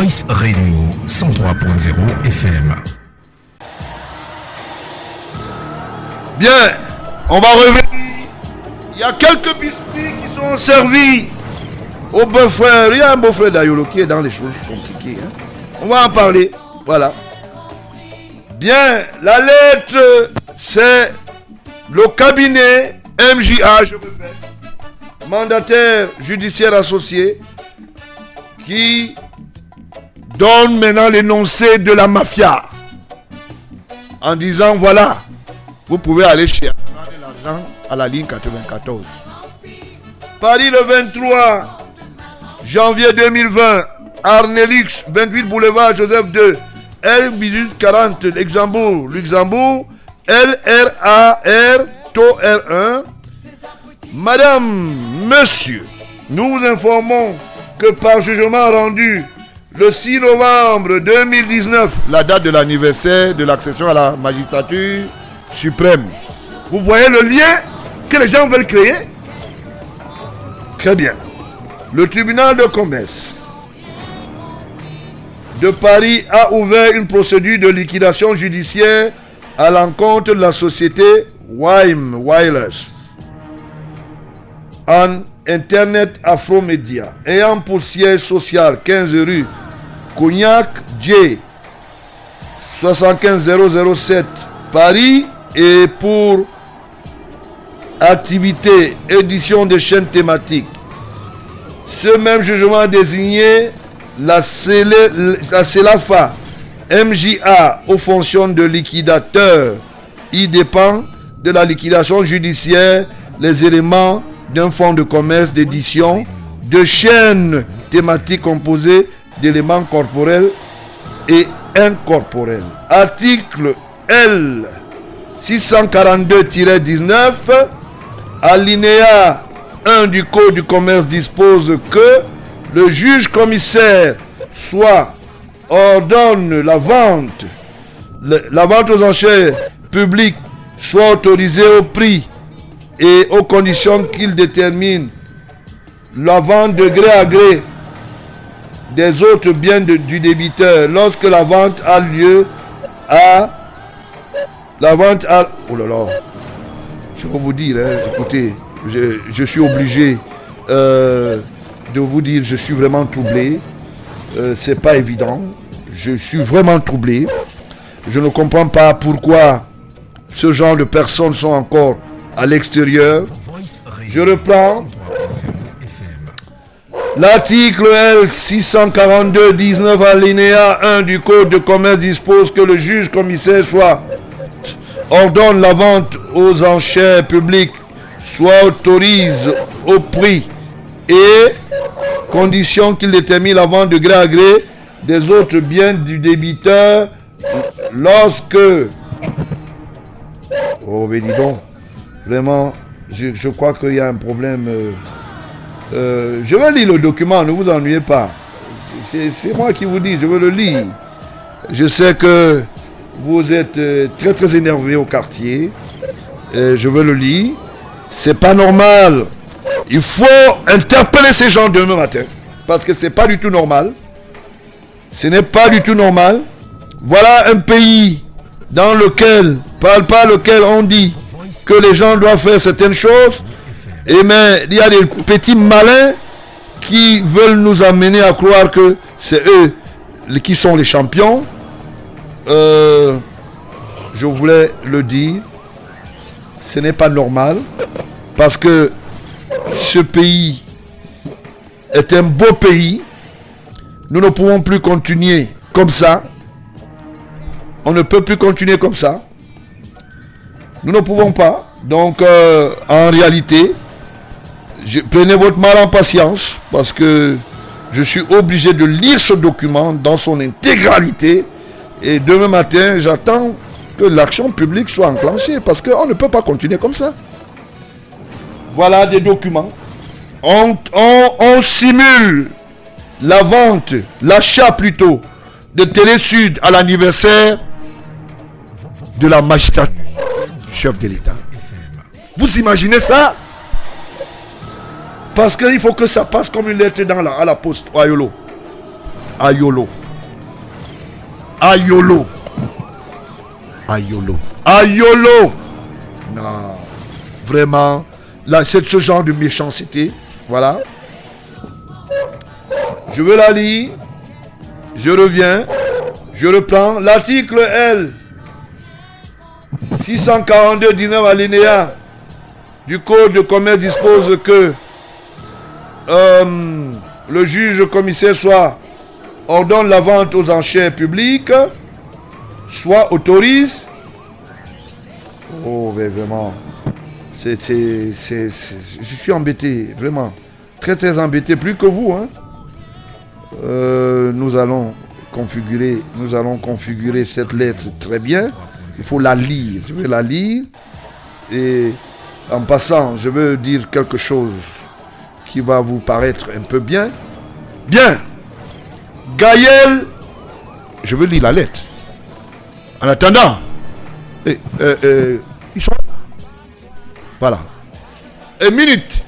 Voice Radio 103.0 FM. Bien, on va revenir. Il y a quelques biscuits qui sont servis au beau-frère. Il y a un beau-frère d'Ayolo qui est dans les choses compliquées. On va en parler. Voilà. Bien, la lettre, c'est le cabinet MJA, je me répète, mandataire judiciaire associé, qui donne maintenant l'énoncé de la mafia en disant voilà, vous pouvez aller chez l'argent à la ligne 94. Paris le 23 janvier 2020, Arnelux, 28 boulevard Joseph II, L40 Luxembourg, LRAR, taux R1. Madame, monsieur, nous vous informons que par jugement rendu le 6 novembre 2019, la date de l'anniversaire de l'accession à la magistrature suprême. Vous voyez le lien que les gens veulent créer? Très bien. Le tribunal de commerce de Paris a ouvert une procédure de liquidation judiciaire à l'encontre de la société Wime Wireless en Internet Afromédia ayant pour siège social 15 rue Cognac J 75007 Paris et pour activité édition de chaînes thématiques. Ce même jugement a désigné la CELAFA MJA aux fonctions de liquidateur. Il dépend de la liquidation judiciaire les éléments d'un fonds de commerce d'édition de chaînes thématiques composées d'éléments corporels et incorporels. Article L 642-19 alinéa 1 du Code du commerce dispose que le juge commissaire soit ordonne la vente aux enchères publiques soit autorisée au prix et aux conditions qu'il détermine la vente de gré à gré des autres biens du débiteur lorsque la vente a lieu à oh là là, je vais vous dire, écoutez, je suis obligé de vous dire, je suis vraiment troublé. C'est pas évident. Je suis vraiment troublé. Je ne comprends pas pourquoi ce genre de personnes sont encore à l'extérieur. Je reprends. L'article L 642-19 alinéa 1 du Code de commerce dispose que le juge commissaire soit ordonne la vente aux enchères publiques, soit autorise au prix et condition qu'il détermine la vente de gré à gré des autres biens du débiteur lorsque... Oh mais dis donc, vraiment, je crois qu'il y a un problème. Je vais lire le document, ne vous ennuyez pas. C'est moi qui vous dis, je veux le lire. Je sais que vous êtes très très énervé au quartier. Je veux le lire. C'est pas normal. Il faut interpeller ces gens demain matin. Parce que c'est pas du tout normal. Ce n'est pas du tout normal. Voilà un pays dans lequel, par lequel on dit que les gens doivent faire certaines choses. Et mais il y a des petits malins qui veulent nous amener à croire que c'est eux qui sont les champions. Je voulais le dire. Ce n'est pas normal. Parce que ce pays est un beau pays. Nous ne pouvons plus continuer comme ça. On ne peut plus continuer comme ça. Nous ne pouvons pas. Donc, en réalité, prenez votre mal en patience parce que je suis obligé de lire ce document dans son intégralité. Et demain matin, j'attends que l'action publique soit enclenchée parce qu'on ne peut pas continuer comme ça. Voilà des documents. On simule la vente, l'achat plutôt, de Télé Sud à l'anniversaire de la magistrature du chef de l'État. Vous imaginez ça? Parce qu'il faut que ça passe comme une lettre à la poste, au Ayolo. Ayolo. Ayolo. Ayolo. Ayolo. Non. Vraiment. Là, c'est ce genre de méchanceté. Voilà. Je veux la lire. Je reviens. Je reprends. L'article L. 642-19 alinéa du Code de commerce dispose que le juge commissaire soit ordonne la vente aux enchères publiques, soit autorise. Oh, mais vraiment. Je suis embêté, vraiment. Très, très embêté, plus que vous. Hein. Nous allons configurer cette lettre très bien. Il faut la lire. Je vais la lire. Et en passant, je veux dire quelque chose qui va vous paraître un peu bien. Bien. Gaël. Je veux lire la lettre. En attendant. Ils sont. Voilà. Une minute.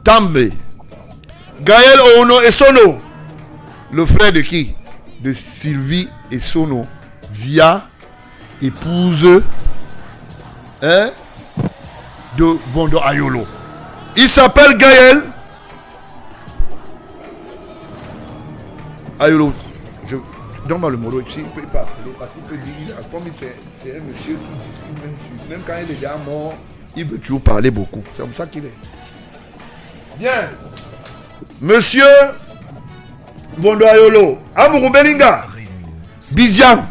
Tambe. Gaël Oono Essono. Le frère de qui? De Sylvie Essono. Via épouse de Vondo Ayolo. Il s'appelle Gaël Ayolo. Donne-moi le mot ici. Il peut pas appeler parce qu'il peut dire, comme c'est un monsieur qui discute même quand il est déjà mort, il veut toujours parler beaucoup. C'est comme ça qu'il est. Bien. Monsieur Vondo Ayolo. Amourou Belinga. Bidjan.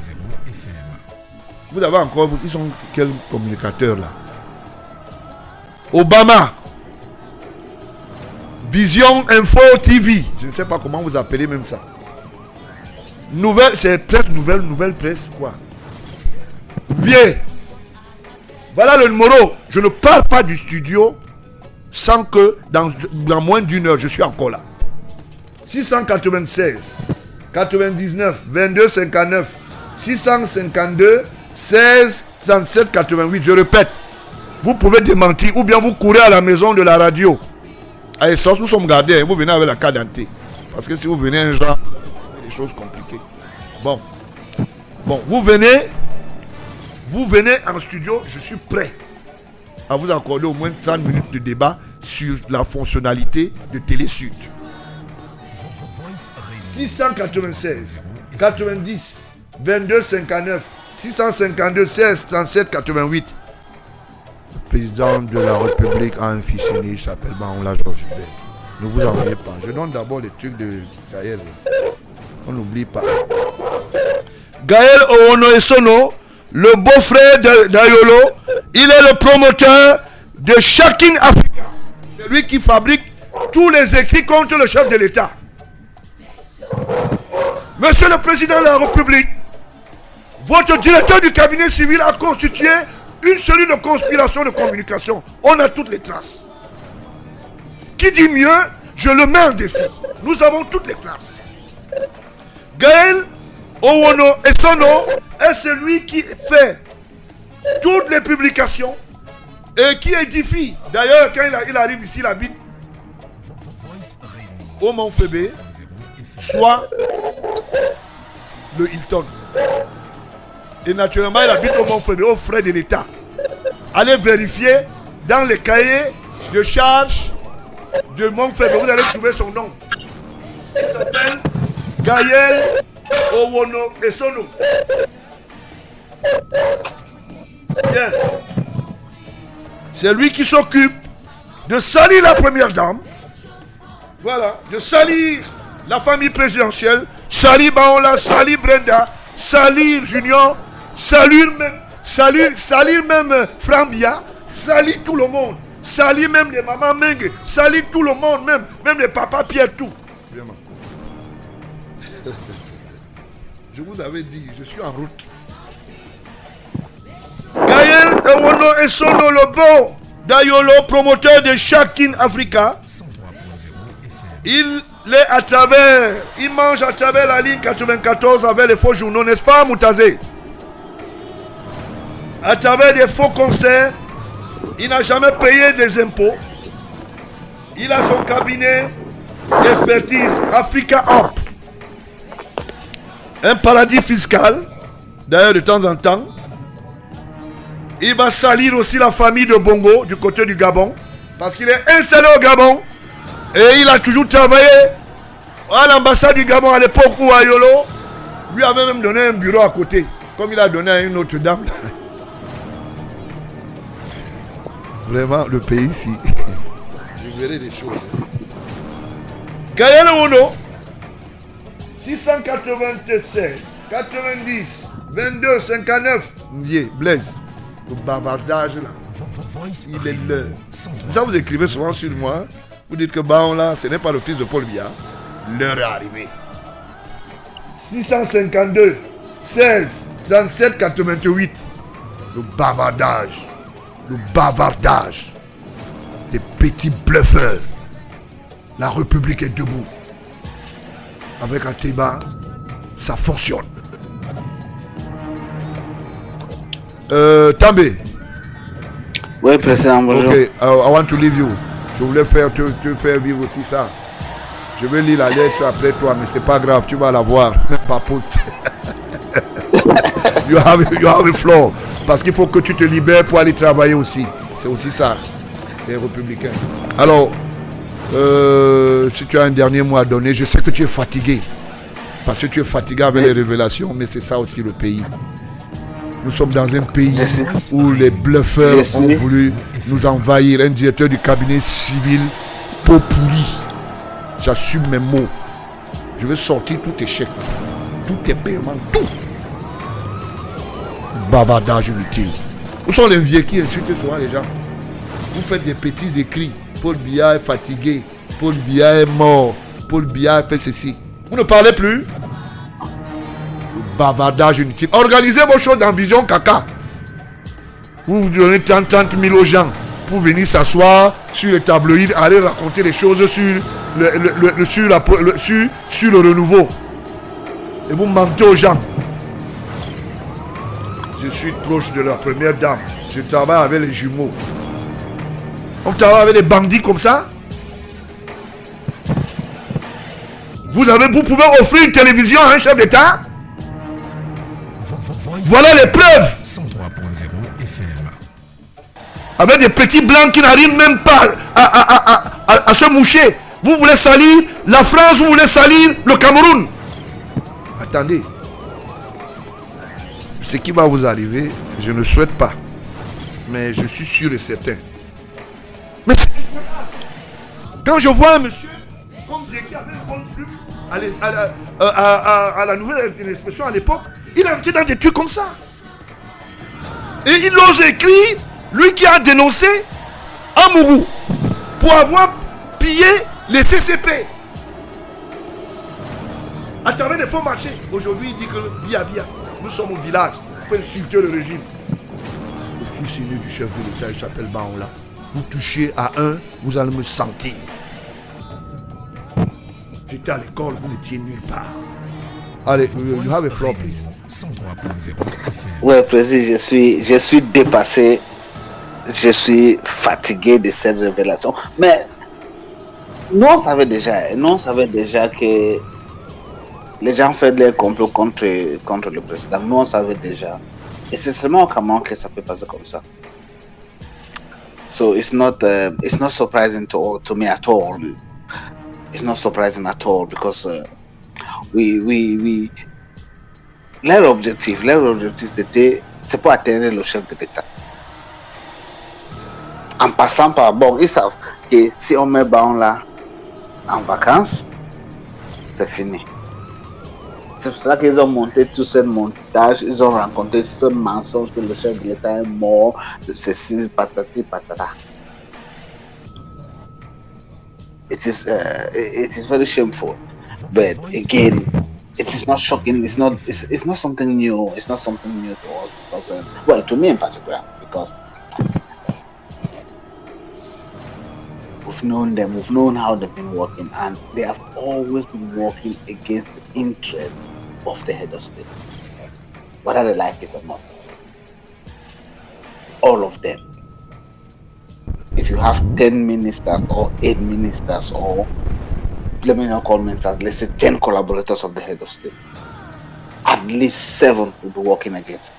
Vous avez encore, ils sont quels communicateurs là? Obama. Vision Info TV. Je ne sais pas comment vous appelez même ça. Nouvelle, c'est presse nouvelle presse quoi. Vieux. Voilà le numéro. Je ne pars pas du studio sans que dans moins d'une heure, je suis encore là. 696 99 22 59 652 16 37 88. Je répète, vous pouvez démentir ou bien vous courez à la maison de la radio. Allez, nous sommes gardés, vous venez avec la carte d'identité. Parce que si vous venez un jour, des choses compliquées. Bon, vous venez en studio, je suis prêt à vous accorder au moins 30 minutes de débat sur la fonctionnalité de Télésud. 696 90 22 59 652 16 37 88. Le président de la République a un fils aîné, il s'appelle Baoula Georges Hubert. Ne vous ennuyez pas. Je donne d'abord les trucs de Gaël. On n'oublie pas. Gaël Oono Essono, le beau-frère d'Ayolo, il est le promoteur de Shaking Africa. C'est lui qui fabrique tous les écrits contre le chef de l'État. Monsieur le président de la République, votre directeur du cabinet civil a constitué une cellule de conspiration de communication. On a toutes les traces. Qui dit mieux, je le mets en défi. Nous avons toutes les traces. Gaël Oono Essono est celui qui fait toutes les publications et qui édifie. D'ailleurs, quand il arrive ici, il habite au Mont Fébé, soit le Hilton. Et naturellement, il habite au Mont Fébé, aux frais de l'État. Allez vérifier dans les cahiers de charges de Mont Fébé. Vous allez trouver son nom. Il s'appelle Gaël Oono Essono. Bien. C'est lui qui s'occupe de salir la première dame. Voilà. De salir la famille présidentielle. Salir Baola, salir Brenda, salir Junior, salir même Frambia, salir tout le monde. Salir même les mamans Mengue, salir tout le monde, même les papas Pierre, tout. Vraiment. Je vous avais dit, je suis en route. Gaël Oono Essono, le beau d'Ayolo, promoteur de Shaking Africa. Il mange à travers la ligne 94 avec les faux journaux, n'est-ce pas, Moutazé? À travers des faux concerts, il n'a jamais payé des impôts. Il a son cabinet d'expertise Africa Hop. un paradis fiscal. D'ailleurs, de temps en temps, il va salir aussi la famille de Bongo du côté du Gabon. Parce qu'il est installé au Gabon. Et il a toujours travaillé à l'ambassade du Gabon à l'époque où Ayolo lui avait même donné un bureau à côté. Comme il a donné à une autre dame. Vraiment, le pays ici. Je verrai des choses. Gaël Ouno, 696, 90, 22, 59. Ndié, Blaise, le bavardage là, il est l'heure. Ça, vous écrivez souvent sur moi. Vous dites que Baon là, ce n'est pas le fils de Paul Biya. L'heure est arrivée. 652, 16, 37, 88. Le bavardage. Le bavardage. Des petits bluffeurs. La République est debout. Avec Ateba, ça fonctionne. També. Oui, président, bonjour. Ok, I want to leave you. Je voulais te faire vivre aussi ça. Je vais lire la lettre après toi, mais c'est pas grave, tu vas la voir. Même pas poste. you have a floor. Parce qu'il faut que tu te libères pour aller travailler aussi. C'est aussi ça, les républicains. Alors, si tu as un dernier mot à donner, je sais que tu es fatigué. Parce que tu es fatigué avec les révélations, mais c'est ça aussi le pays. Nous sommes dans un pays où les bluffeurs ont voulu nous envahir. Un directeur du cabinet civil, peau pourrie. J'assume mes mots. Je vais sortir tout échec. Tout est paiement, tout. Bavardage inutile. Où sont les vieux qui insultent souvent les gens? Vous faites des petits écrits. Paul Biya est fatigué. Paul Biya est mort. Paul Biya a fait ceci. Vous ne parlez plus? Bavardage inutile. Organisez vos choses dans Vision Caca. Vous donnez 30 000 aux gens pour venir s'asseoir sur les tabloïds, aller raconter des choses sur le renouveau. Et vous mentez aux gens. Je suis proche de la première dame. Je travaille avec les jumeaux. On travaille avec des bandits comme ça. Vous pouvez offrir une télévision à un chef d'État. Voilà les preuves. 103.0 FM. Avec des petits blancs qui n'arrivent même pas à se moucher. Vous voulez salir la France, vous voulez salir le Cameroun. Attendez. Ce qui va vous arriver, je ne souhaite pas. Mais je suis sûr et certain. Mais quand je vois un monsieur comme qui avait une bonne plume à la nouvelle expression à l'époque, il est entré dans des trucs comme ça. Et il ose écrire, lui qui a dénoncé Amourou pour avoir pillé les CCP à travers les fonds marchés. Aujourd'hui, il dit que Biya, nous sommes au village pour insulter le régime. Le fils aîné du chef de l'État, il s'appelle Baonla. Vous touchez à un, vous allez me sentir. J'étais à l'école, vous n'étiez nulle part. Allez, you have a floor, please. 103.0 FM. Ouais, président, je suis dépassé. Je suis fatigué de cette révélation. Mais nous, on savait déjà que les gens font des complots contre le président. Nous, on savait déjà. Et c'est seulement au Cameroun que ça peut passer comme ça. So it's not surprising to me at all. It's not surprising at all because leur objectif c'était c'est pour atteindre le chef de l'État. En passant par ils savent que si on met Baon là en vacances, c'est fini. C'est pour cela qu'ils ont monté tout ce montage, ils ont rencontré ce mensonge que le chef de l'État est mort, de ceci, patati, patata. It is very shameful, but again, it is not shocking. It's not something new. It's not something new to us because, well, to me in particular, because we've known them, we've known how they've been working, and they have always been working against the interest of the head of state, whether they like it or not. All of them. If you have 10 ministers or 8 ministers or let me not call ministers, let's say 10 collaborators of the head of state, least 7 will be working against.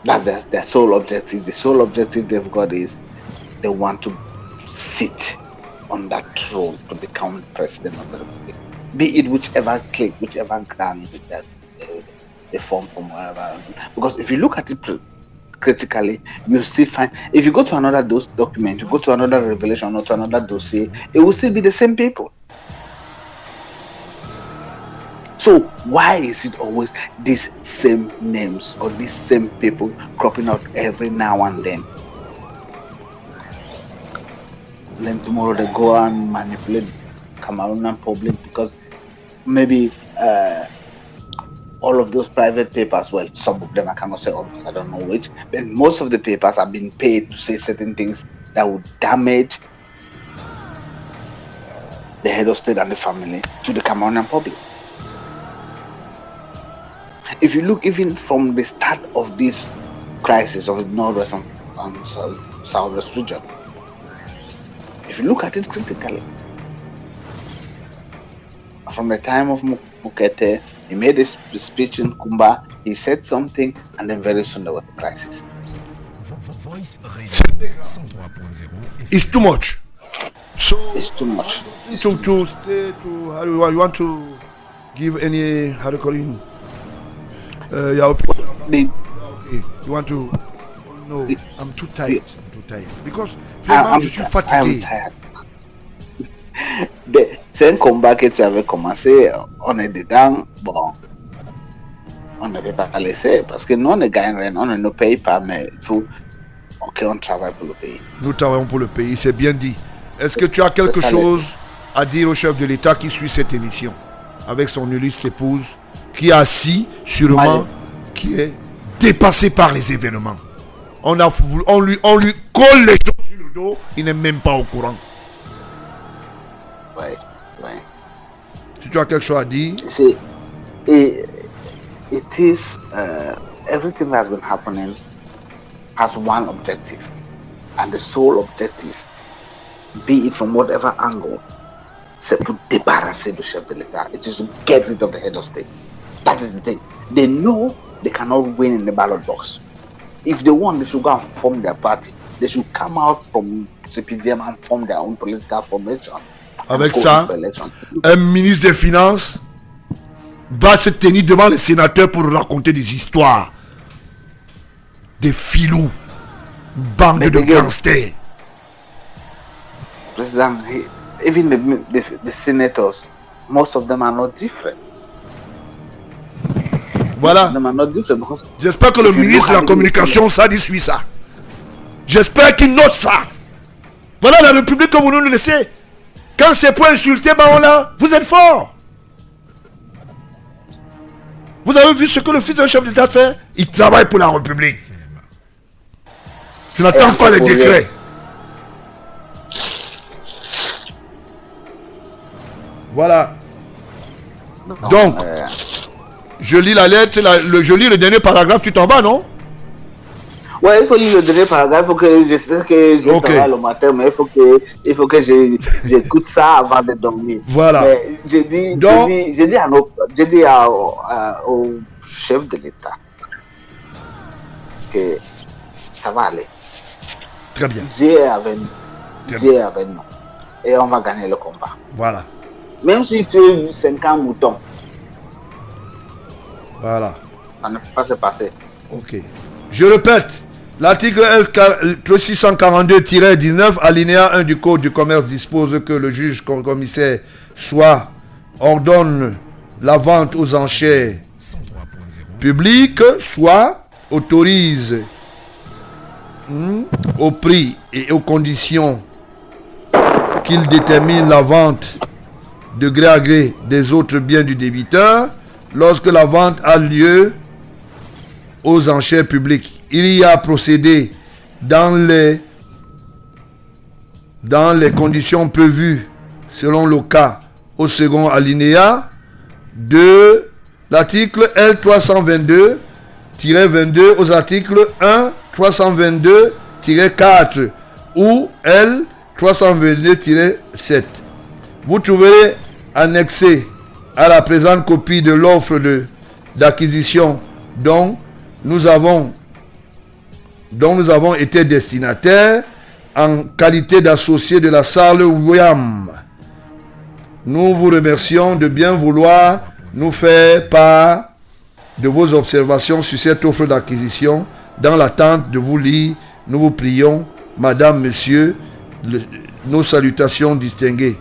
That's their sole objective. The sole objective they've got is they want to sit on that throne to become president of the republic. Be it whichever clique, whichever gang that they form from wherever. Because if you look at it critically, you still find, if you go to another document, you go to another revelation or to another dossier, it will still be the same people. So why is it always these same names or these same people cropping out every now and then? Then tomorrow they go and manipulate Cameroonian public because maybe all of those private papers, well, some of them I cannot say all of them, I don't know which, but most of the papers have been paid to say certain things that would damage the head of state and the family to the Cameroonian public. If you look even from the start of this crisis of the Northwest and Southwest region, if you look at it critically, from the time of Mukete, he made a speech in Kumba, he said something, and then very soon there was a crisis. It's too much. So It's too much. to stay to how do you want to give any how do you call it? Your opinion? The- Okay. You want to? No, I'm too tired. Because I'm je suis fatigué. tired. C'est un combat que tu avais commencé, on est dedans, bon, on ne peut pas laisser parce que nous on ne gagne rien, on ne paye pas, mais il faut qu'on travaille pour le pays. Nous travaillons pour le pays, c'est bien dit. Est-ce que tu as quelque Ça, chose à dire au chef de l'État qui suit cette émission avec son illustre épouse qui est assis sûrement, Ouais. qui est dépassé par les événements. On lui colle les choses sur le dos, il n'est même pas au courant. Ouais. Si tu as quelque chose à dire, See, it is everything that's been happening has one objective, and the sole objective, be it from whatever angle, c'est pour débarrasser le chef de l'État. It is to get rid of the head of state. That is the thing. They know they cannot win in the ballot box. If they want, they should go and form their party. They should come out from CPDM and form their own political formation. Avec and go ça, into election. un ministre des Finances va se tenir devant les sénateurs pour raconter des histoires. Des filous, une bande Mais de les gars, gangsters. President, even the senators, most of them are not different. Voilà. Them are not different because J'espère que le if you ministre de look la at communication, ça dit suit ça. J'espère qu'il note ça. Voilà la République que vous nous laissez. Quand c'est pour insulter Baola, vous êtes fort. Vous avez vu ce que le fils d'un chef d'État fait? Il travaille pour la République. Je n'attends Et pas les encore pour décrets. Voilà. Donc, je lis la lettre, je lis le dernier paragraphe, tu t'en vas, non? ouais, il faut lire le dernier paragraphe. Il faut que je sais que je Ok. travaille le matin, mais il faut que j'écoute ça avant de dormir. Voilà. Mais j'ai dit, Donc- j'ai dit au chef de l'État que ça va aller. Très bien. Dieu est avec nous. Très Dieu est avec nous. Et on va gagner le combat. Voilà. Même si tu es 50 moutons, Voilà. ça ne peut pas se passer. Ok. Je répète, l'article L642-19, alinéa 1 du Code du commerce dispose que le juge commissaire soit ordonne la vente aux enchères 103.0 publiques, soit autorise au prix et aux conditions qu'il détermine la vente de gré à gré des autres biens du débiteur lorsque la vente a lieu aux enchères publiques. Il y a procédé dans les conditions prévues selon le cas au second alinéa de l'article L322-22 aux articles 1 322-4 ou L 322-7. Vous trouverez annexé à la présente copie de l'offre d'acquisition dont nous avons été destinataires en qualité d'associés de la salle William. Nous vous remercions de bien vouloir nous faire part de vos observations sur cette offre d'acquisition. Dans l'attente de vous lire, nous vous prions, Madame, Monsieur, nos salutations distinguées.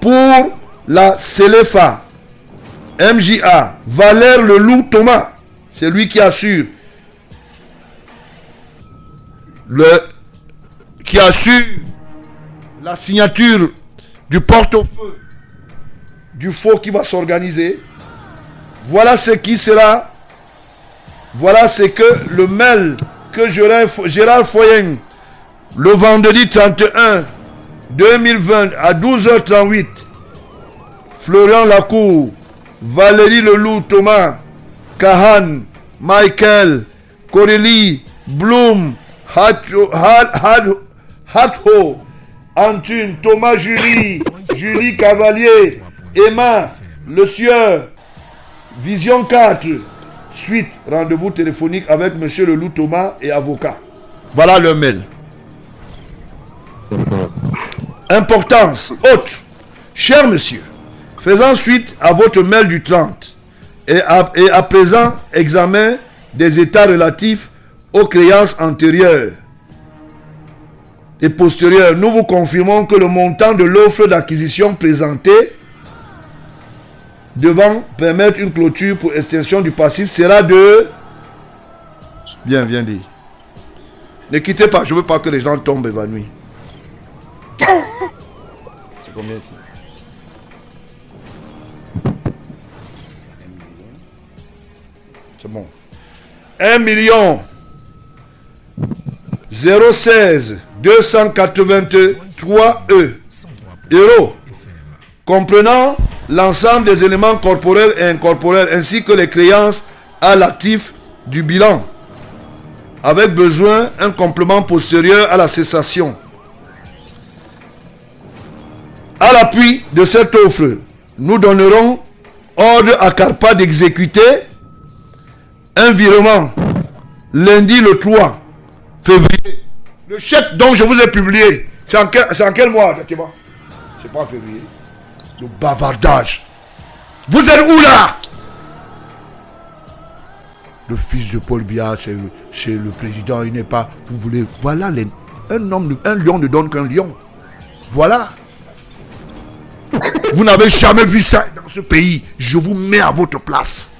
Pour la CELEFA, MJA, Valère Leloup Thomas, c'est lui qui assure la signature du porte-au-feu du faux qui va s'organiser. Voilà ce que le mail que Gérard Foyen, le vendredi 31 2020 à 12h38, Florian Lacour, Valérie Leloup Thomas, Kahan, Michael, Corélie, Bloom, Hatho, Antune, Thomas Julie, Julie Cavalier, Emma, Le Sieur, Vision 4, suite, rendez-vous téléphonique avec Monsieur Leloup Thomas et avocat. Voilà le mail. Importance haute. Cher monsieur, faisant suite à votre mail du 30 et à présent examen des états relatifs aux créances antérieures et postérieures, nous vous confirmons que le montant de l'offre d'acquisition présentée devant permettre une clôture pour extension du passif sera de... Viens dire. Ne quittez pas, je ne veux pas que les gens tombent évanouis. C'est combien ici? C'est bon. 1 016 283 euros, comprenant l'ensemble des éléments corporels et incorporels ainsi que les créances à l'actif du bilan, avec besoin un complément postérieur à la cessation. À l'appui de cette offre, nous donnerons ordre à Carpa d'exécuter un virement lundi le 3 février. Le chèque dont je vous ai publié, c'est en quel mois, exactement? C'est pas en février. Le bavardage. Vous êtes où là? Le fils de Paul Biya, c'est le président, il n'est pas... Vous voulez... Voilà, un lion ne donne qu'un lion. Voilà. Vous n'avez jamais vu ça dans ce pays. Je vous mets à votre place.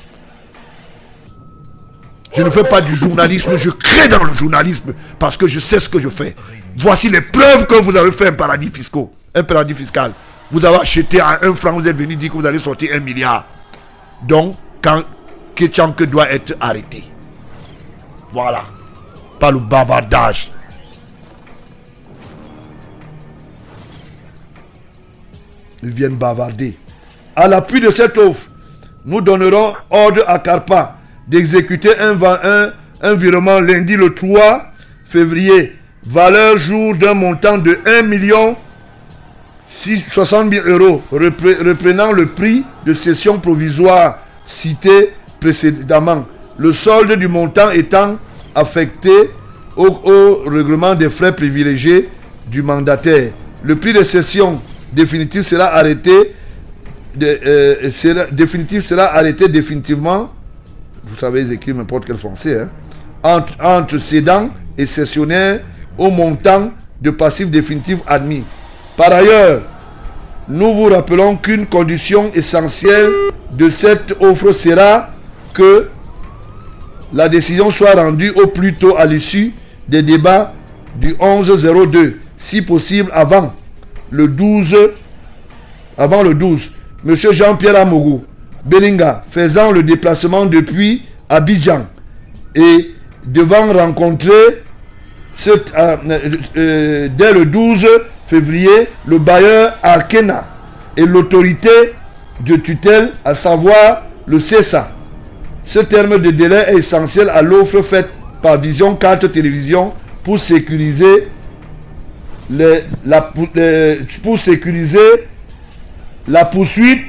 Je ne fais pas du journalisme, je crée dans le journalisme parce que je sais ce que je fais. Voici les preuves que vous avez fait un paradis fiscal. Vous avez acheté à 1 franc, vous êtes venu dire que vous allez sortir 1 milliard. Donc, quand Kétianke doit être arrêté. Voilà. Pas le bavardage. Ils viennent bavarder. À l'appui de cette offre, nous donnerons ordre à Carpa d'exécuter un virement lundi le 3 février, valeur jour d'un montant de 1 60 000 euros, reprenant le prix de cession provisoire cité précédemment. Le solde du montant étant affecté au règlement des frais privilégiés du mandataire. Le prix de cession définitif sera arrêté définitivement. Vous savez, ils écrivent n'importe quel français. Entre cédant et cessionnaire au montant de passif définitif admis. Par ailleurs, nous vous rappelons qu'une condition essentielle de cette offre sera que la décision soit rendue au plus tôt à l'issue des débats du 11-02, si possible avant le 12. Monsieur Jean-Pierre Amougou Belinga, faisant le déplacement depuis Abidjan et devant rencontrer dès le 12 février le bailleur Arkena et l'autorité de tutelle, à savoir le CESA. Ce terme de délai est essentiel à l'offre faite par Vision 4 Télévision pour sécuriser la poursuite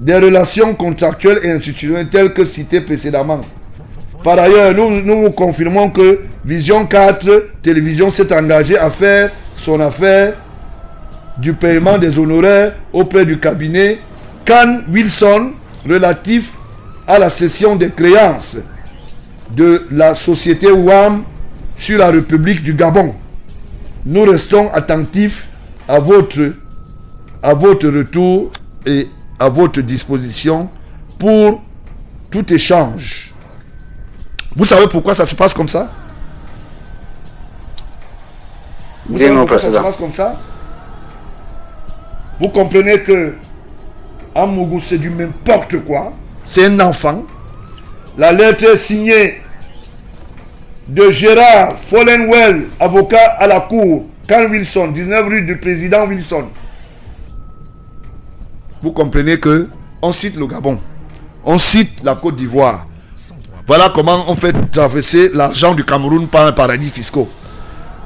des relations contractuelles et institutionnelles telles que citées précédemment. Par ailleurs, nous vous confirmons que Vision 4 Télévision s'est engagée à faire son affaire du paiement des honoraires auprès du cabinet Can Wilson relatif à la cession des créances de la société WAM sur la République du Gabon. Nous restons attentifs à votre retour et à votre disposition pour tout échange. Vous savez pourquoi ça se passe comme ça? Vous savez pourquoi ça se passe comme ça? Vous comprenez que Amougou, c'est du n'importe quoi. C'est un enfant. La lettre est signée de Gérard Follenwell, avocat à la cour, Can Wilson, 19 rue du président Wilson. Vous comprenez que on cite le Gabon, on cite la Côte d'Ivoire. Voilà comment on fait traverser l'argent du Cameroun par un paradis fiscal.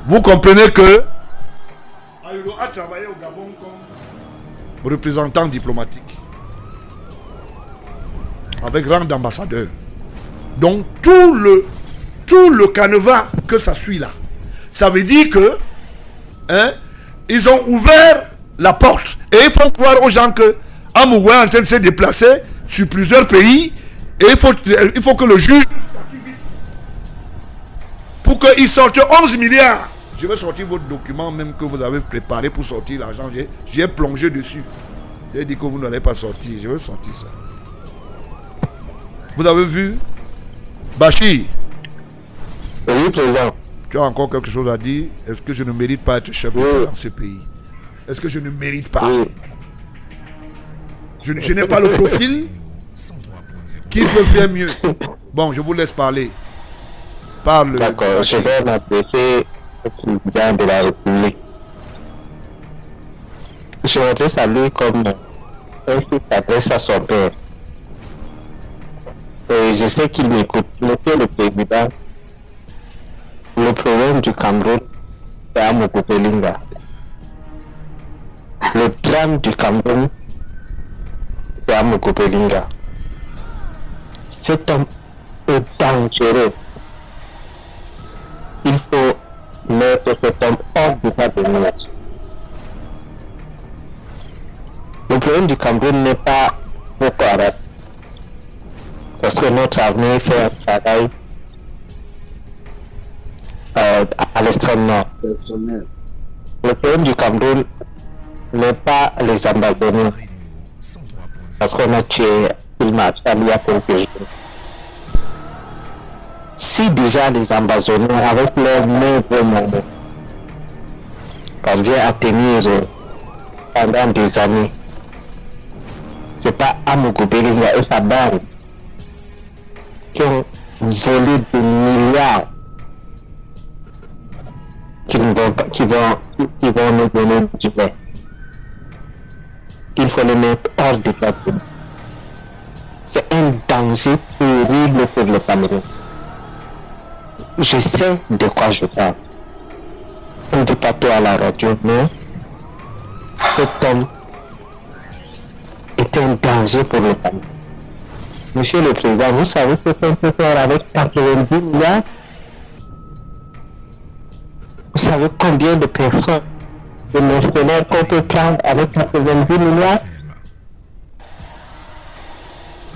Vous comprenez que Ayolo a travaillé au Gabon comme représentant diplomatique, avec rang d'ambassadeur. Donc tout le canevas que ça suit là, ça veut dire que ils ont ouvert la porte et ils font croire aux gens que Amougou est en train de se déplacer sur plusieurs pays et il faut que le juge pour qu'il sorte 11 milliards. Je vais sortir votre document même que vous avez préparé pour sortir l'argent. J'ai plongé dessus. J'ai dit que vous n'allez pas sortir. Je vais sortir ça. Vous avez vu Bachir? Oui, président. Tu as encore quelque chose à dire? Est-ce que je ne mérite pas être chef d'État dans ce pays? Est-ce que je ne mérite pas? Oui. Je n'ai pas le profil. Qui peut faire mieux? Bon, je vous laisse parler. Parle. D'accord, je vais m'adresser au président de la République. Je m'adresse à lui comme un fils s'adresse à son père. Et je sais qu'il m'écoute. Monsieur le président, le problème du Cameroun, c'est Amougou Belinga. Le drame du Cameroun, c'est Amougou Belinga. Cet homme est dangereux. Il faut mettre cet homme hors d'état de nuire. Le problème du Cameroun n'est pas Boko Haram. Parce que notre armée fait un travail à l'extrême nord. Le problème du Cameroun n'est pas les ambassadeurs. Parce qu'on a tué Ilmachal il y a quelques jours. Si déjà les ambassadeurs, avec leur nombreux moyens, parviennent à tenir pendant des années, c'est pas Amougou Belinga et sa bande qui ont volé des milliards qui vont nous donner du lait. Il faut les mettre hors d'état de nuire. C'est un danger terrible pour le Cameroun. Je sais de quoi je parle. On ne dit pas tout à la radio, mais cet homme est un danger pour le Cameroun. Monsieur le Président, vous savez ce qu'on peut faire avec 90 milliards? Vous savez combien de personnes, de mercenaires qu'on peut prendre avec 90 milliards?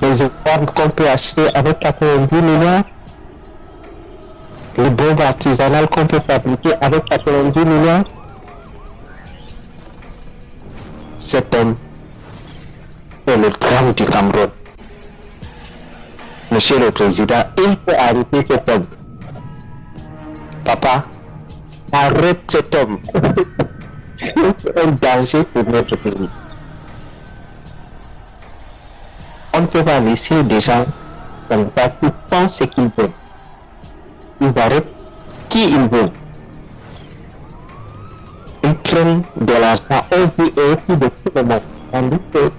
Les armes qu'on peut acheter avec 90 milliards? Les bombes artisanales qu'on peut fabriquer avec 90 milliards? Cet homme est le drame du Cameroun. Monsieur le Président, il faut arrêter cet homme. Papa, arrête cet homme. C'est un danger pour notre pays. On ne peut pas laisser des gens comme ça qui font ce qu'ils veulent. Ils arrêtent qui ils veulent. Ils prennent de l'argent au vu et au vu de tout le monde. Tandis que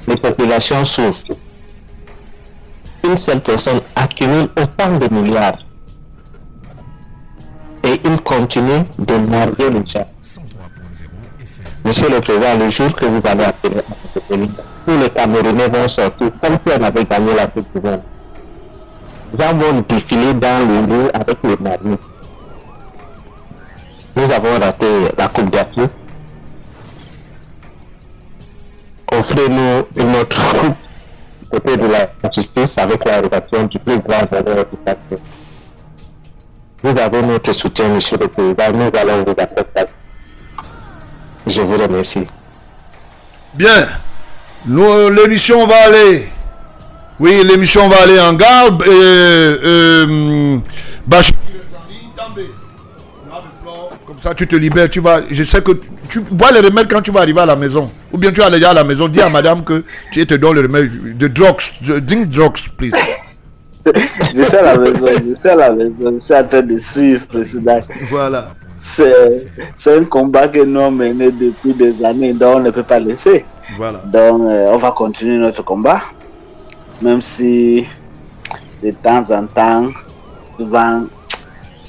les populations souffrent. Une seule personne accumule autant de milliards. Et il continue de narguer les gens. Monsieur le Président, le jour que vous allez appeler à ce pays, tous les Camerounais vont sortir comme si on avait gagné la Coupe du Monde. Nous avons défilé dans le lot avec les maris. Nous avons raté la Coupe d'Afrique. Offrez-nous une autre coupe côté de la justice avec la rédaction du plus grand valeur du quartier. Vous avez notre soutien, Monsieur le Président. Nous allons vous accompagner. Je vous remercie. Bien. L'émission va aller. Oui, l'émission va aller en garde. Comme ça, tu te libères. Tu vas. Je sais que tu bois les remèdes quand tu vas arriver à la maison. Ou bien tu vas déjà à la maison. Dis à madame que tu te donnes le remède de drugs. Drink drugs, please. Je suis à la maison. Je suis en train de suivre, président. Voilà. C'est un combat que nous avons mené depuis des années, donc on ne peut pas laisser. Voilà. Donc on va continuer notre combat, même si de temps en temps, souvent,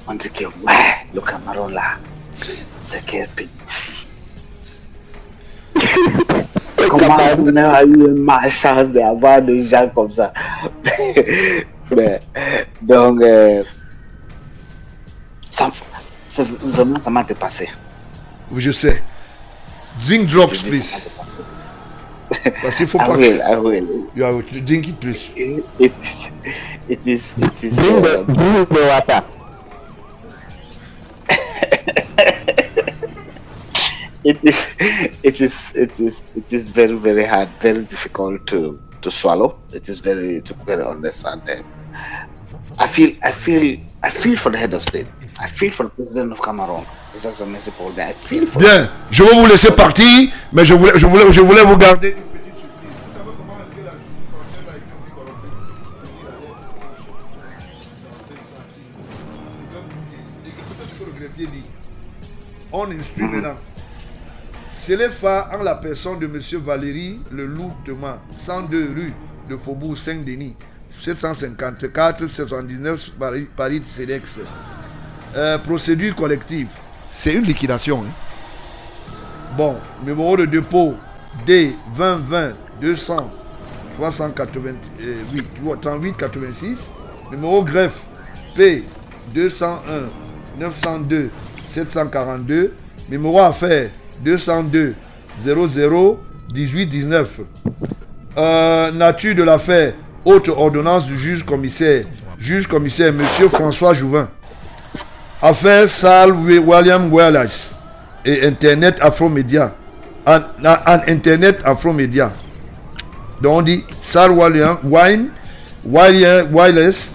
on dit que ouais, le Cameroun là, c'est quel petit. Comment on a eu ma chance d'avoir des gens comme ça. Mais, donc, vraiment, ça m'a dépassé. Je sais. Drink drugs, please. Parce qu'il faut pas. I will. You have to drink it, please. It is. Bring the water. It is very, very hard, very difficult to swallow. It is very honest, and I feel for the head of state. I feel for the president of Cameroon. This is a message for me. I feel for. Bien, je vais vous laisser partir, mais je voulais vous garder une petite surprise. Vous savez comment est-ce que la justice française a été aussi corrompue? Écoutez ce que le greffier dit. On instruit maintenant. Céléfa en la personne de M. Valéry Le Loup Thomas, 102 rue de Faubourg Saint-Denis, 754 79 Paris Cedex. Procédure collective. C'est une liquidation. Hein? Bon, numéro de dépôt D 2020 200 388 38 86. Numéro greffe P 201 902 742. Numéro affaire 202 00 18 19. Nature de l'affaire, haute ordonnance du juge commissaire Monsieur François Jouvin. Affaire Sal William Wallace et Internet Afromédia. En Internet Afromédia. Donc on dit Sal William Wallace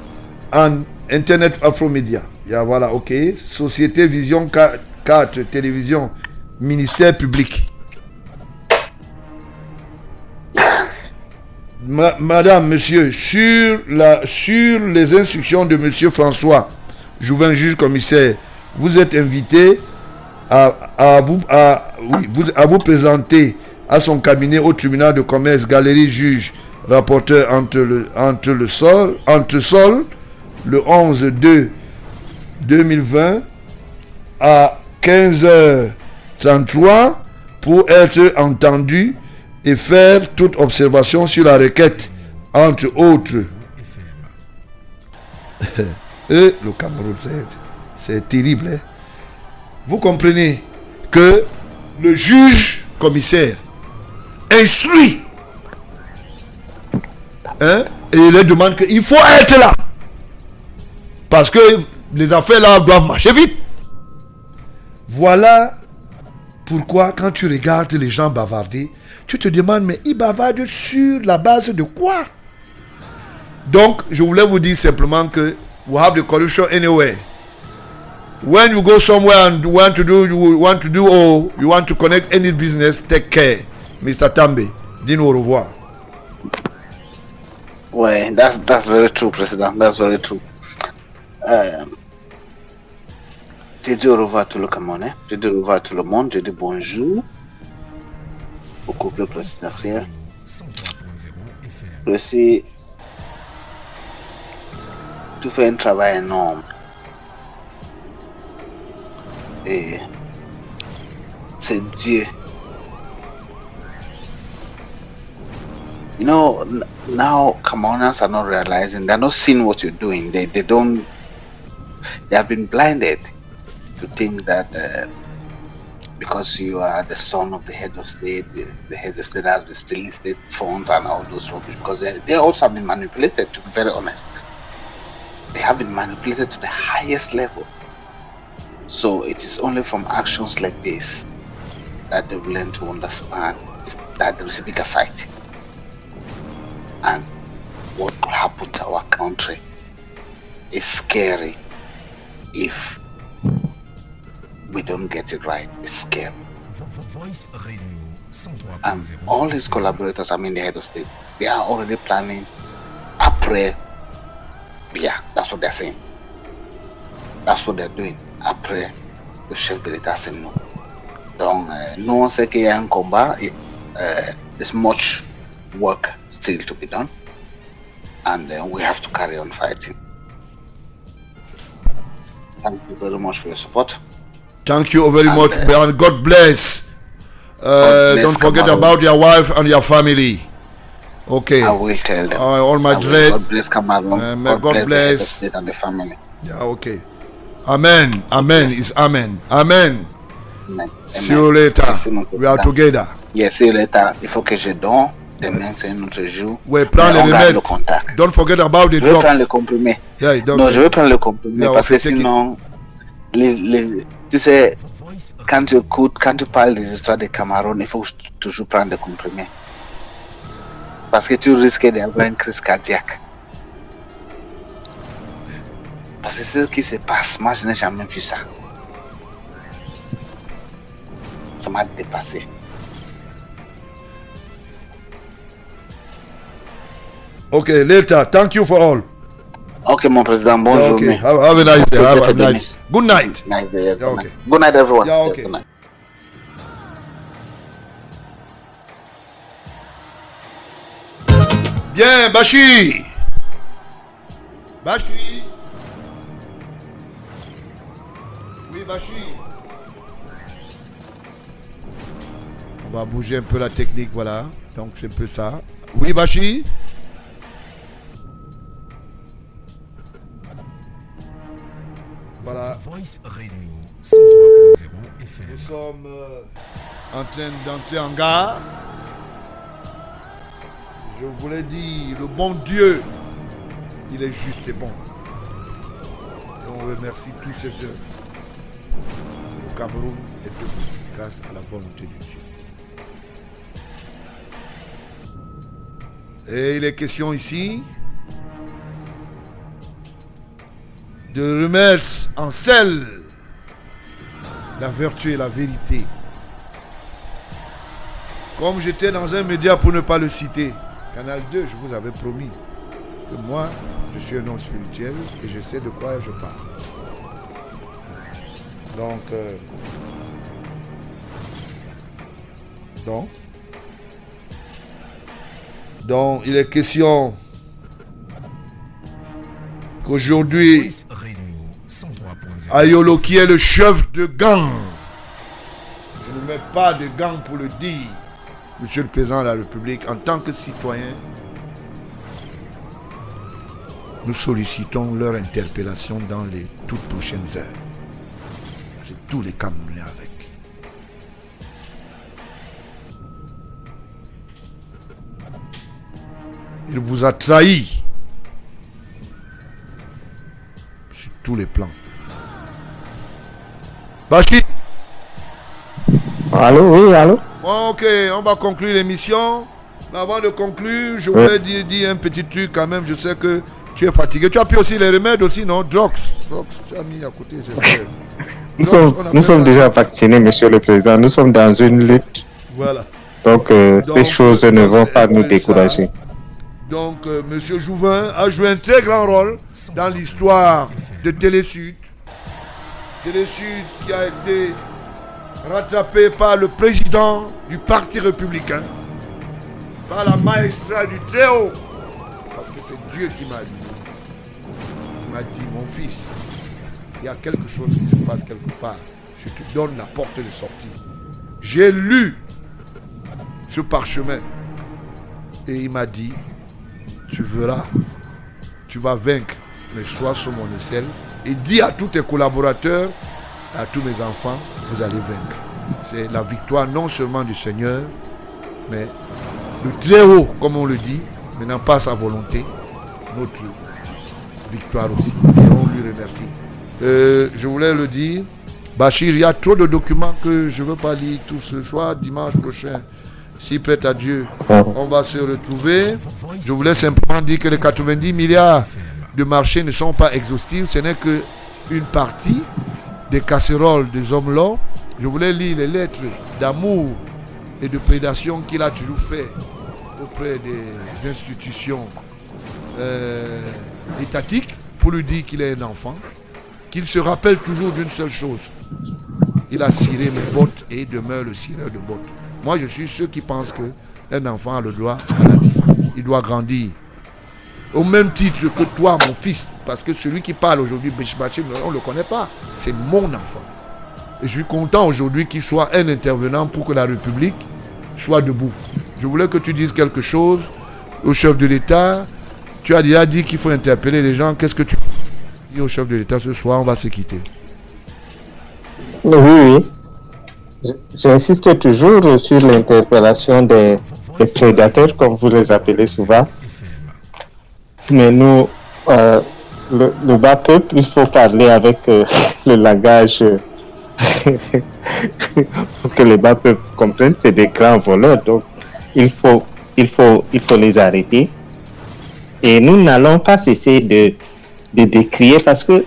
en Internet Afromédia. Voilà, ok. Société Vision 4 Télévision. Ministère public. Madame, monsieur, sur les instructions de monsieur François Jouvin, juge commissaire, vous êtes invité à vous présenter à son cabinet au tribunal de commerce, galerie juge, rapporteur entre sol, le 11/2/2020 à 15h33 pour être entendu et faire toute observation sur la requête, entre autres. Et le Cameroun, c'est terrible. Hein? Vous comprenez que le juge commissaire instruit et il leur demande qu'il faut être là. Parce que les affaires là doivent marcher vite. Voilà pourquoi quand tu regardes les gens bavarder, tu te demandes, mais ils bavardent sur la base de quoi? Donc, je voulais vous dire simplement que we have the corruption anywhere. When you go somewhere and you want to do or you want to connect any business, take care. Mr. Tambe, dis-nous au revoir. Ouais, that's very true, President. That's very true. J'ai dit au revoir à tout le Camerounais, j'ai dit au revoir à tout le monde, j'ai dit bonjour au couple présidentiel. Aussi, tu fais un travail énorme. Et c'est Dieu Now Cameroonians are not realizing, they're not seeing what you're doing. They have been blinded to think that because you are the son of the head of state, the head of state has been stealing state funds and all those rubbish, because they also have been manipulated, to be very honest. They have been manipulated to the highest level. So it is only from actions like this that they will learn to understand that there is a bigger fight. And what will happen to our country is scary if we don't get it right. It's scary. Voice Radio 103.0. And all his collaborators, I mean the head of state, they are already planning après. Yeah, that's what they're saying. That's what they're doing. Après, le chef de l'État c'est non. Donc, nous on sait qu'il y a un combat. There's much work still to be done, and we have to carry on fighting. Thank you very much for your support. Thank you very much, and God bless. Don't forget Cameroon. about your wife and your family. Okay. I will tell them. All my I will. dread. God bless Cameroon. May God God bless the head of bless. state and the family. Yeah, okay. Amen. Amen is amen. Amen. Amen. See you later. Merci, mon We are président. together. Yes, see you later. Il faut que je donne. Demain, c'est un autre jour. Ouais, prends Mais les on garde remèdes. le contact. Don't forget about the Je vais prendre drugs. le comprimé. Yeah, don't, Non, je vais prendre le comprimé Yeah, parce okay, que take it. sinon, tu sais, Voice quand tu parles des histoires de Cameroun, il faut toujours prendre des comprimés. Parce que tu risques d'avoir une crise cardiaque. Parce que c'est ce qui se passe. Moi, je n'ai jamais vu ça. Ça m'a dépassé. Okay, later. Thank you for all. Ok, mon président, bonne Yeah, journée. okay. Have a nice day. Que Have Dieu a te nice. bénisse. Good night. Nice day. Yeah, Yeah, good okay. night. Good night, everyone. Yeah, okay. Good night. Bien, Bachi. Bachi. Oui, Bachi. On va bouger un peu la technique, voilà. Donc c'est un peu ça. Oui, Bachi. Voilà. Voice Radio 103.0 FM. Nous sommes en train d'entrer en gare. Je vous l'ai dit, le bon Dieu, il est juste et bon. Et on remercie tous ses œuvres. Le Cameroun est debout grâce à la volonté de Dieu. Et il est question ici de remettre en selle la vertu et la vérité. Comme j'étais dans un média, pour ne pas le citer, Canal 2, je vous avais promis que moi, je suis un homme spirituel et je sais de quoi je parle. Donc, il est question qu'aujourd'hui, Voice Radio 103.0. Ayolo, qui est le chef de gang, je ne mets pas de gang pour le dire, Monsieur le Président de la République, en tant que citoyen, nous sollicitons leur interpellation dans les toutes prochaines heures. C'est tous les Camerounais avec. Il vous a trahi sur tous les plans. Bachi. Allô, oui, allô. Bon, ok, on va conclure l'émission. Mais avant de conclure, je voulais dire un petit truc quand même. Je sais que tu es fatigué. Tu as pris aussi les remèdes aussi, non? Drox, tu as mis à côté. Nous sommes déjà vaccinés, Monsieur le Président. Nous sommes dans une lutte. Voilà. Donc, ces choses ne vont pas nous décourager. Donc, Monsieur Jouvin a joué un très grand rôle dans l'histoire de Télésud. Télésud qui a été rattrapé par le président du Parti républicain, par la maestra du Très-Haut, parce que c'est Dieu qui m'a dit. Il m'a dit, mon fils, il y a quelque chose qui se passe quelque part. Je te donne la porte de sortie. J'ai lu ce parchemin. Et il m'a dit, tu verras, tu vas vaincre, mais sois sur mon aisselle. Et dis à tous tes collaborateurs, à tous mes enfants, vous allez vaincre. C'est la victoire non seulement du Seigneur, mais le très haut, comme on le dit, maintenant pas sa volonté, notre victoire aussi. Et on lui remercie. Je voulais le dire, Bachir, il y a trop de documents que je ne veux pas lire tout ce soir, dimanche prochain. Si prête à Dieu, on va se retrouver. Je voulais simplement dire que les 90 milliards de marchés ne sont pas exhaustifs. Ce n'est qu'une partie des casseroles des hommes là. Je voulais lire les lettres d'amour et de prédation qu'il a toujours fait auprès des institutions étatiques pour lui dire qu'il est un enfant, qu'il se rappelle toujours d'une seule chose. Il a ciré mes bottes et il demeure le cireur de bottes. Moi, je suis ceux qui pensent qu'un enfant a le droit à la vie. Il doit grandir. Au même titre que toi, mon fils. Parce que celui qui parle aujourd'hui, Bachir, on ne le connaît pas. C'est mon enfant. Et je suis content aujourd'hui qu'il soit un intervenant pour que la République soit debout. Je voulais que tu dises quelque chose au chef de l'État. Tu as déjà dit qu'il faut interpeller les gens. Qu'est-ce que tu dis au chef de l'État ce soir? On va se quitter. Oui. J'insiste toujours sur l'interpellation des prédateurs, comme vous les appelez souvent. Mais nous, le bas peuple, il faut parler avec le langage pour que les bas peuples comprennent. C'est des grands voleurs, donc il faut les arrêter. Et nous n'allons pas cesser de décrier, parce que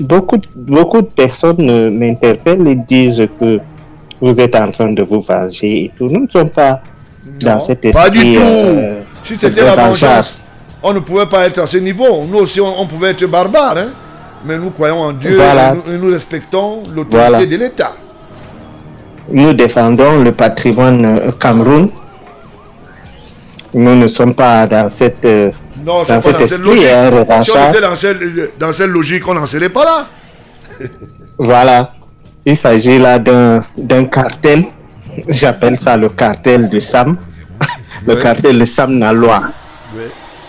beaucoup de personnes m'interpellent et disent que vous êtes en train de vous venger et tout. Nous ne sommes pas dans cet esprit. Pas du tout. Si c'était la vengeance, on ne pouvait pas être à ce niveau. Nous aussi, on pouvait être barbares. Hein? Mais nous croyons en Dieu et nous respectons l'autorité de l'État. Nous défendons le patrimoine Cameroun. Nous ne sommes pas dans cette non, dans cet esprit logique. Si on était dans cette logique, on n'en serait pas là. Voilà. Il s'agit là d'un cartel. J'appelle ça le cartel de Sam. Le cartel de Sam Naloa.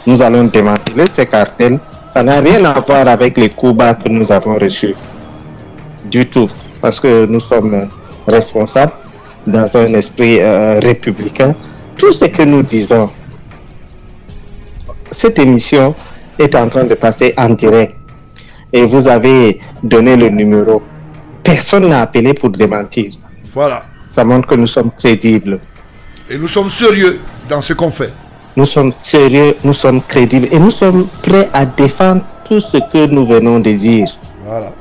Nous allons démanteler ces cartels. Ça n'a rien à voir avec les coups bas que nous avons reçus. Du tout. Parce que nous sommes responsables dans un esprit républicain. Tout ce que nous disons, cette émission est en train de passer en direct. Et vous avez donné le numéro. Personne n'a appelé pour démentir. Voilà. Ça montre que nous sommes crédibles. Et nous sommes sérieux dans ce qu'on fait. Nous sommes sérieux, nous sommes crédibles et nous sommes prêts à défendre tout ce que nous venons de dire. Voilà.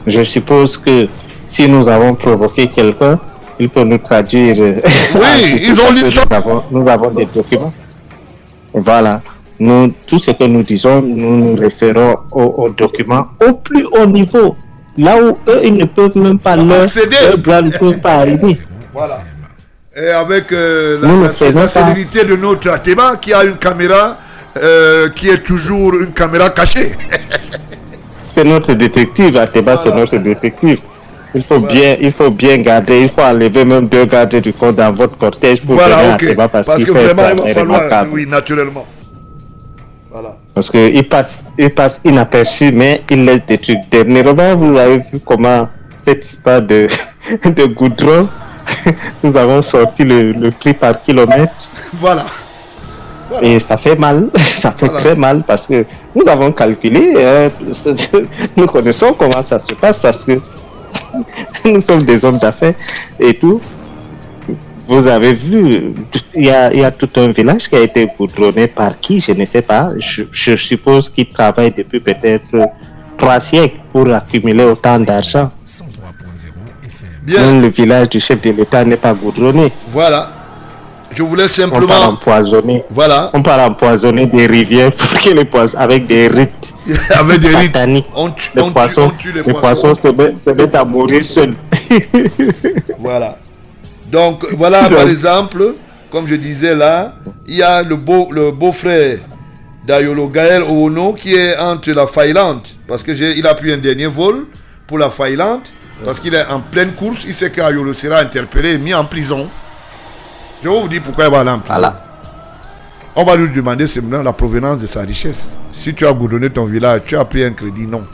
Je suppose que si nous avons provoqué quelqu'un, il peut nous traduire. Oui, ils ont lu. Nous avons des documents. Voilà. Tout ce que nous disons, nous nous référons aux documents au plus haut niveau. Là où eux, ils ne peuvent même pas leur droit ne peuvent pas arriver. Voilà. Et avec la célérité de notre Ateba qui a une caméra qui est toujours une caméra cachée. C'est notre détective, Ateba, c'est notre détective. Il faut bien garder, il faut enlever même 2 gardes du corps dans votre cortège pour voilà, donner okay. Ateba parce que vraiment il va falloir, oui, naturellement. Voilà. Parce qu'il passe inaperçu, mais il laisse des trucs. Dernièrement, vous avez vu comment cette histoire de goudron, nous avons sorti le prix par kilomètre. Voilà. Et ça fait mal, ça fait très mal parce que nous avons calculé, nous connaissons comment ça se passe parce que nous sommes des hommes d'affaires et tout. Vous avez vu, il y a tout un village qui a été goudronné par qui, je ne sais pas. Je suppose qu'il travaille depuis peut-être 3 siècles pour accumuler autant d'argent. Même le village du chef de l'État n'est pas goudronné. Voilà. Je voulais simplement. On part empoisonner. Voilà. On part empoisonner des rivières pour que les poissons, avec des rites. Avec des rites. On tue les poissons se mettent à mourir seuls. Voilà. Donc voilà par exemple, comme je disais là, il y a le beau-frère d'Ayolo, Gaël Owono, qui est entre la Finlande, parce qu'il a pris un dernier vol pour la Finlande, parce qu'il est en pleine course, il sait qu'Ayolo sera interpellé et mis en prison. Je vais vous dire pourquoi il va aller en prison. Voilà. On va lui demander simplement la provenance de sa richesse. Si tu as goudronné ton village, tu as pris un crédit, non.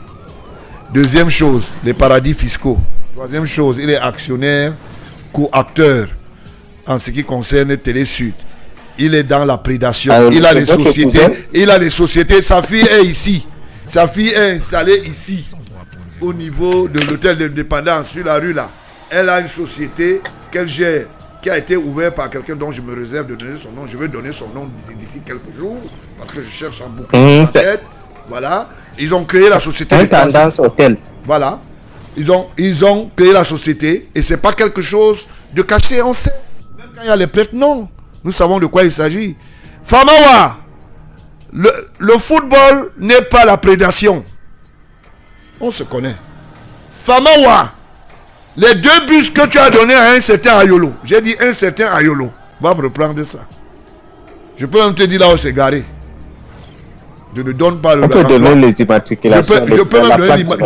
Deuxième chose, les paradis fiscaux. Troisième chose, il est actionnaire, co-acteur en ce qui concerne Télésud. Il est dans la prédation. Il a les sociétés. Sa fille est ici. Sa fille est installée ici, au niveau de l'hôtel de l'Indépendance, sur la rue là. Elle a une société qu'elle gère, qui a été ouverte par quelqu'un dont je me réserve de donner son nom. Je vais donner son nom d'ici quelques jours, parce que je cherche un bouquin dans ma tête. Voilà. Ils ont créé la société. Tendance hôtel. Voilà. Ils ont créé la société, et c'est pas quelque chose de caché, on sait. Même quand il y a les prêtres, non. Nous savons de quoi il s'agit. Famawa, le football n'est pas la prédation. On se connaît. Famawa, les 2 bus que tu as donnés à un certain Ayolo, j'ai dit un certain Ayolo, va me reprendre ça. Je peux même te dire là où c'est garé. Je ne donne pas le. On peut donner les immatriculations. Je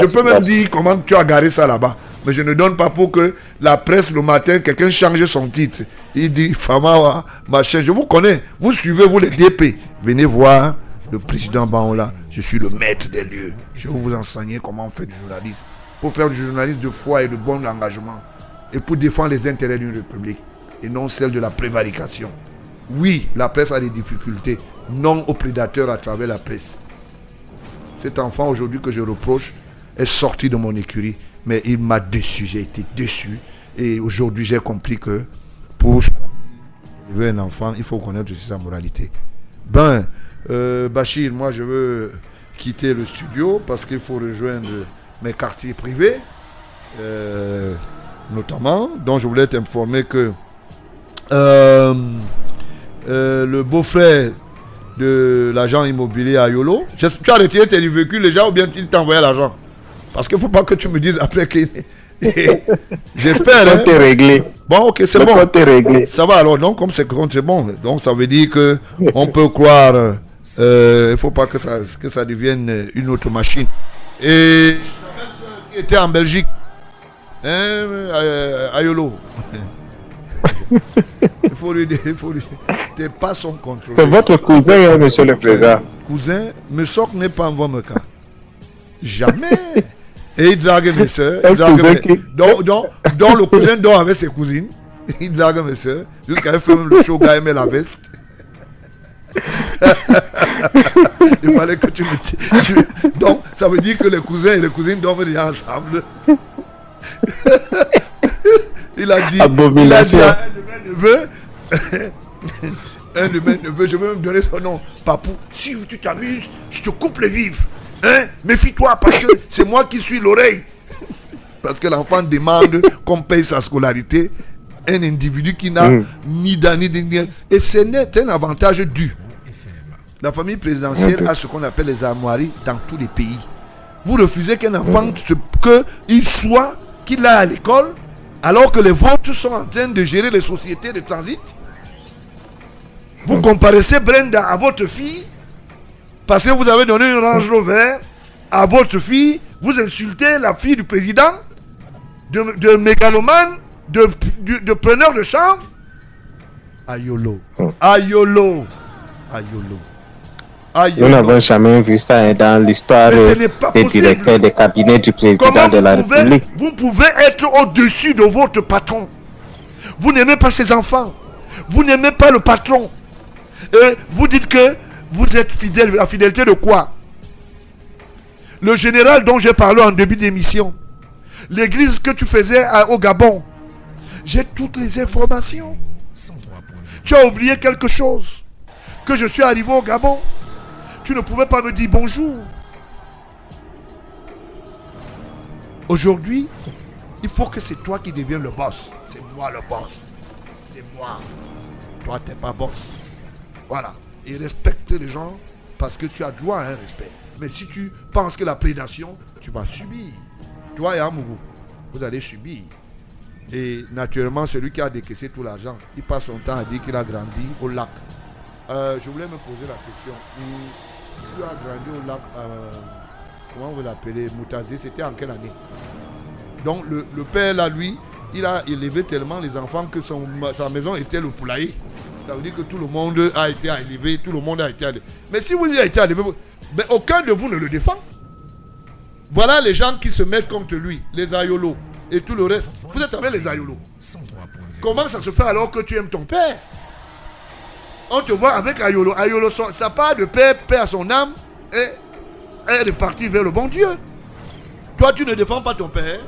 peux même dire comment tu as garé ça là-bas. Mais je ne donne pas pour que la presse le matin, quelqu'un change son titre. Il dit Famawa, machin. Je vous connais. Vous suivez, vous les DP. Venez voir le président Baola. Je suis le maître des lieux. Je vais vous enseigner comment on fait du journalisme. Pour faire du journalisme de foi et de bon engagement. Et pour défendre les intérêts d'une république. Et non celle de la prévarication. Oui, la presse a des difficultés. Non aux prédateurs à travers la presse. Cet enfant aujourd'hui que je reproche est sorti de mon écurie. Mais il m'a déçu, j'ai été déçu. Et aujourd'hui, j'ai compris que pour élever un enfant, il faut connaître aussi sa moralité. Bachir, moi je veux quitter le studio parce qu'il faut rejoindre mes quartiers privés, notamment, dont je voulais t'informer que le beau-frère de l'agent immobilier à Yolo, tu as retiré tes véhicules déjà ou bien il t'a envoyé l'argent? Parce qu'il ne faut pas que tu me dises après que... J'espère. Hein? T'es réglé. Bon, ok, c'est bon. T'es réglé. Ça va alors, donc comme c'est bon. Donc ça veut dire que on peut croire... il ne faut pas que ça devienne une autre machine. Et qui était en Belgique, à Yolo. il faut lui dire, tes pas sont contrôlés. C'est votre cousin, hein, monsieur le président. Cousin, me soc n'est pas en voie me cas. Jamais. Et il drague mes soeurs. Donc le cousin dort avec ses cousines. Il drague mes soeurs. Jusqu'à ce que le show gars met la veste. Il fallait que tu me... Donc ça veut dire que les cousins et les cousines dorment déjà ensemble. Il a dit à un de mes neveux, je vais même donner son nom, Papou, si tu t'amuses, je te coupe les vifs. Hein? Méfie-toi parce que c'est moi qui suis l'oreille. Parce que l'enfant demande qu'on paye sa scolarité. Un individu qui n'a ni d'année ni d'année. Et ce n'est un avantage dû. La famille présidentielle a ce qu'on appelle les armoiries dans tous les pays. Vous refusez qu'un enfant, qu'il aille à l'école, alors que les vôtres sont en train de gérer les sociétés de transit. Vous comparaissez Brenda à votre fille parce que vous avez donné une Range Rover à votre fille. Vous insultez la fille du président, de mégalomane, de preneur de chambre. Ayolo. Ayolo. Ayolo. Nous n'avons jamais vu ça dans l'histoire des directeurs des cabinets du président de la République. Vous pouvez être au-dessus de votre patron. Vous n'aimez pas ses enfants. Vous n'aimez pas le patron. Et vous dites que vous êtes fidèle. La fidélité de quoi? Le général dont j'ai parlé en début d'émission. L'église que tu faisais au Gabon. J'ai toutes les informations. Tu as oublié quelque chose. Que je suis arrivé au Gabon. Tu ne pouvais pas me dire bonjour. Aujourd'hui, il faut que c'est toi qui deviens le boss. C'est moi le boss. C'est moi. Toi, tu n'es pas boss. Voilà. Et respecte les gens parce que tu as droit à un respect. Mais si tu penses que la prédation, tu vas subir. Toi et Amougou, vous allez subir. Et naturellement, celui qui a décaissé tout l'argent, il passe son temps à dire qu'il a grandi au lac. Je voulais me poser la question. Tu as grandi au lac, comment vous l'appelez, Moutazé, c'était en quelle année? Donc le père là, lui, il a élevé tellement les enfants que sa maison était le poulailler. Ça veut dire que tout le monde a été élevé, tout le monde a été élevé. Mais si vous avez été élevé, mais aucun de vous ne le défend. Voilà les gens qui se mettent contre lui, les ayolos et tout le reste. Vous êtes avec les ayolos. 103.0. Comment ça se fait alors que tu aimes ton père? On te voit avec Ayolo. Ayolo, ça part de père, père à son âme, et elle est partie vers le bon Dieu. Toi, tu ne défends pas ton père.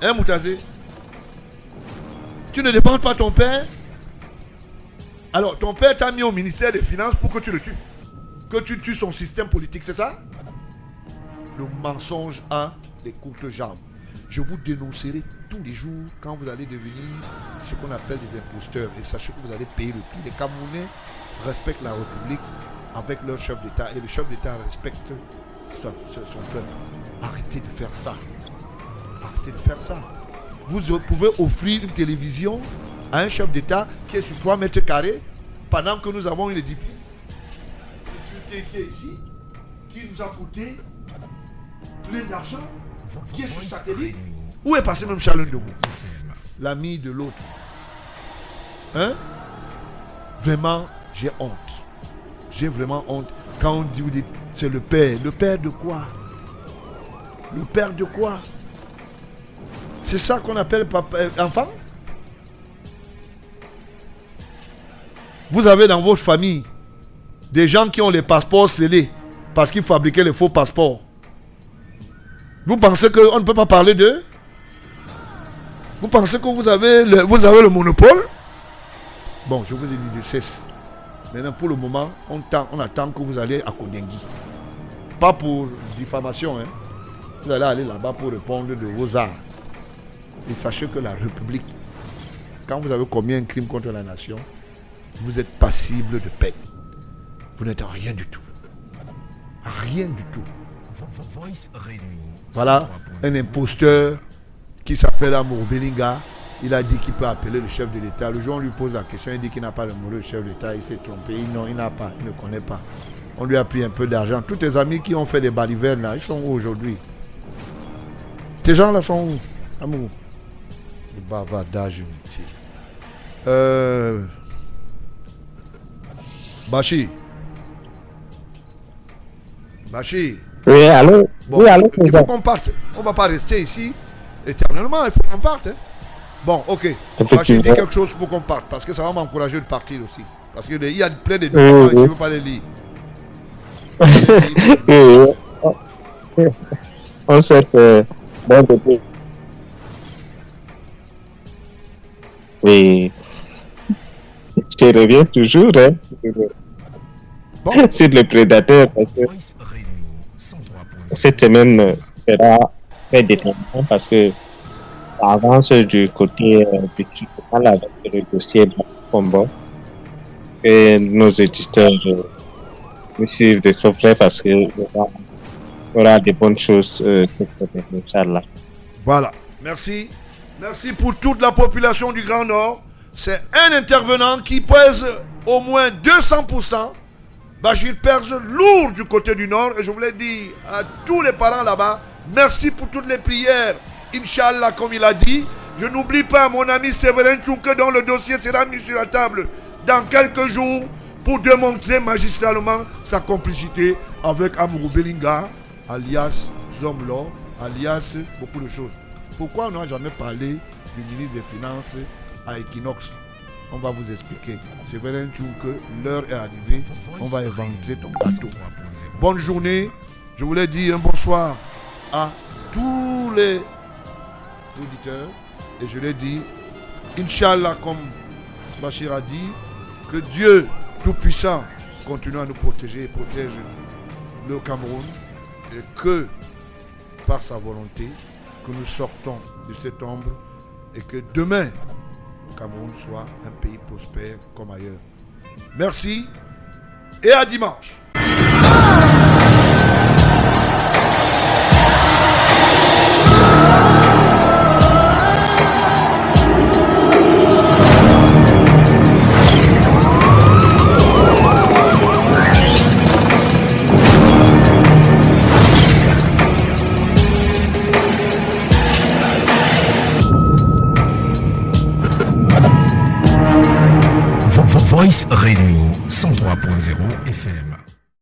Hein, Moutazé? Tu ne défends pas ton père. Alors, ton père t'a mis au ministère des Finances pour que tu le tues. Que tu tues son système politique, c'est ça? Le mensonge a des courtes jambes. Je vous dénoncerai tous les jours quand vous allez devenir ce qu'on appelle des imposteurs. Et sachez que vous allez payer le prix. Les Camerounais respectent la République avec leur chef d'État. Et le chef d'État respecte son peuple. Arrêtez de faire ça. Arrêtez de faire ça. Vous pouvez offrir une télévision à un chef d'État qui est sur 3 mètres carrés pendant que nous avons un édifice qui est ici, qui nous a coûté plein d'argent, qui est sur satellite. Où est passé même Charles Ndogou, l'ami de l'autre? Hein? Vraiment, j'ai honte. J'ai vraiment honte. Quand on dit, vous dites, c'est le père. Le père de quoi? Le père de quoi? C'est ça qu'on appelle papa, enfant? Vous avez dans votre famille des gens qui ont les passeports scellés parce qu'ils fabriquaient les faux passeports. Vous pensez qu'on ne peut pas parler d'eux? Vous pensez que vous avez le monopole? Bon, je vous ai dit, je cesse. Maintenant, pour le moment, on attend que vous allez à Kondengui. Pas pour diffamation, hein. Vous allez aller là-bas pour répondre de vos arts. Et sachez que la République, quand vous avez commis un crime contre la nation, vous êtes passible de peine. Vous n'êtes rien du tout. Rien du tout. Voice Radio. Voilà, un imposteur qui s'appelle Amour Belinga. Il a dit qu'il peut appeler le chef de l'État. Le jour où on lui pose la question, il dit qu'il n'a pas le chef de l'État. Il s'est trompé. Non, il n'a pas. Il ne connaît pas. On lui a pris un peu d'argent. Tous tes amis qui ont fait des balivernes là, ils sont où aujourd'hui? Ces gens-là sont où? Amour. Le bavardage inutile. Bachir. Oui, allô? Bon, Oui, allô, il faut qu'on parte. On ne va pas rester ici éternellement. Il faut qu'on parte. Hein. Bon, ok. Bachir, dis quelque chose pour qu'on parte. Parce que ça va m'encourager de partir aussi. Parce qu'il y a plein de documents ici, je ne veux pas les lire. On souhaite bon début. Oui. Je reviens toujours, hein. Bon. C'est le prédateur. Parce que Voice Radio. 103.0. cette semaine sera très déterminant parce que ça avance du côté du tribunal avec le dossier de combat. Et nos éditeurs nous suivent de très près parce qu'il y aura des bonnes choses Inch'Allah. Voilà. Merci. Merci pour toute la population du Grand Nord. C'est un intervenant qui pèse au moins 200%. Bachir pèse lourd du côté du Nord. Et je voulais dire à tous les parents là-bas, merci pour toutes les prières. Inch'Allah, comme il a dit. Je n'oublie pas mon ami Séverin Tchouke dont le dossier sera mis sur la table dans quelques jours pour démontrer magistralement sa complicité avec Amourou Belinga, alias Zomlo, alias beaucoup de choses. Pourquoi on n'a jamais parlé du ministre des Finances à Equinox? On va vous expliquer. Séverin Tchouke, l'heure est arrivée. On va inventer ton gâteau. Bonne journée. Je voulais dire un bonsoir à tous les auditeurs. Et je l'ai dit, Inch'Allah, comme Bachir a dit, que Dieu Tout-Puissant continue à nous protéger et protège le Cameroun. Et que, par sa volonté, que nous sortons de cette ombre et que demain, le Cameroun soit un pays prospère comme ailleurs. Merci et à dimanche. Voice Radio 103.0 FM.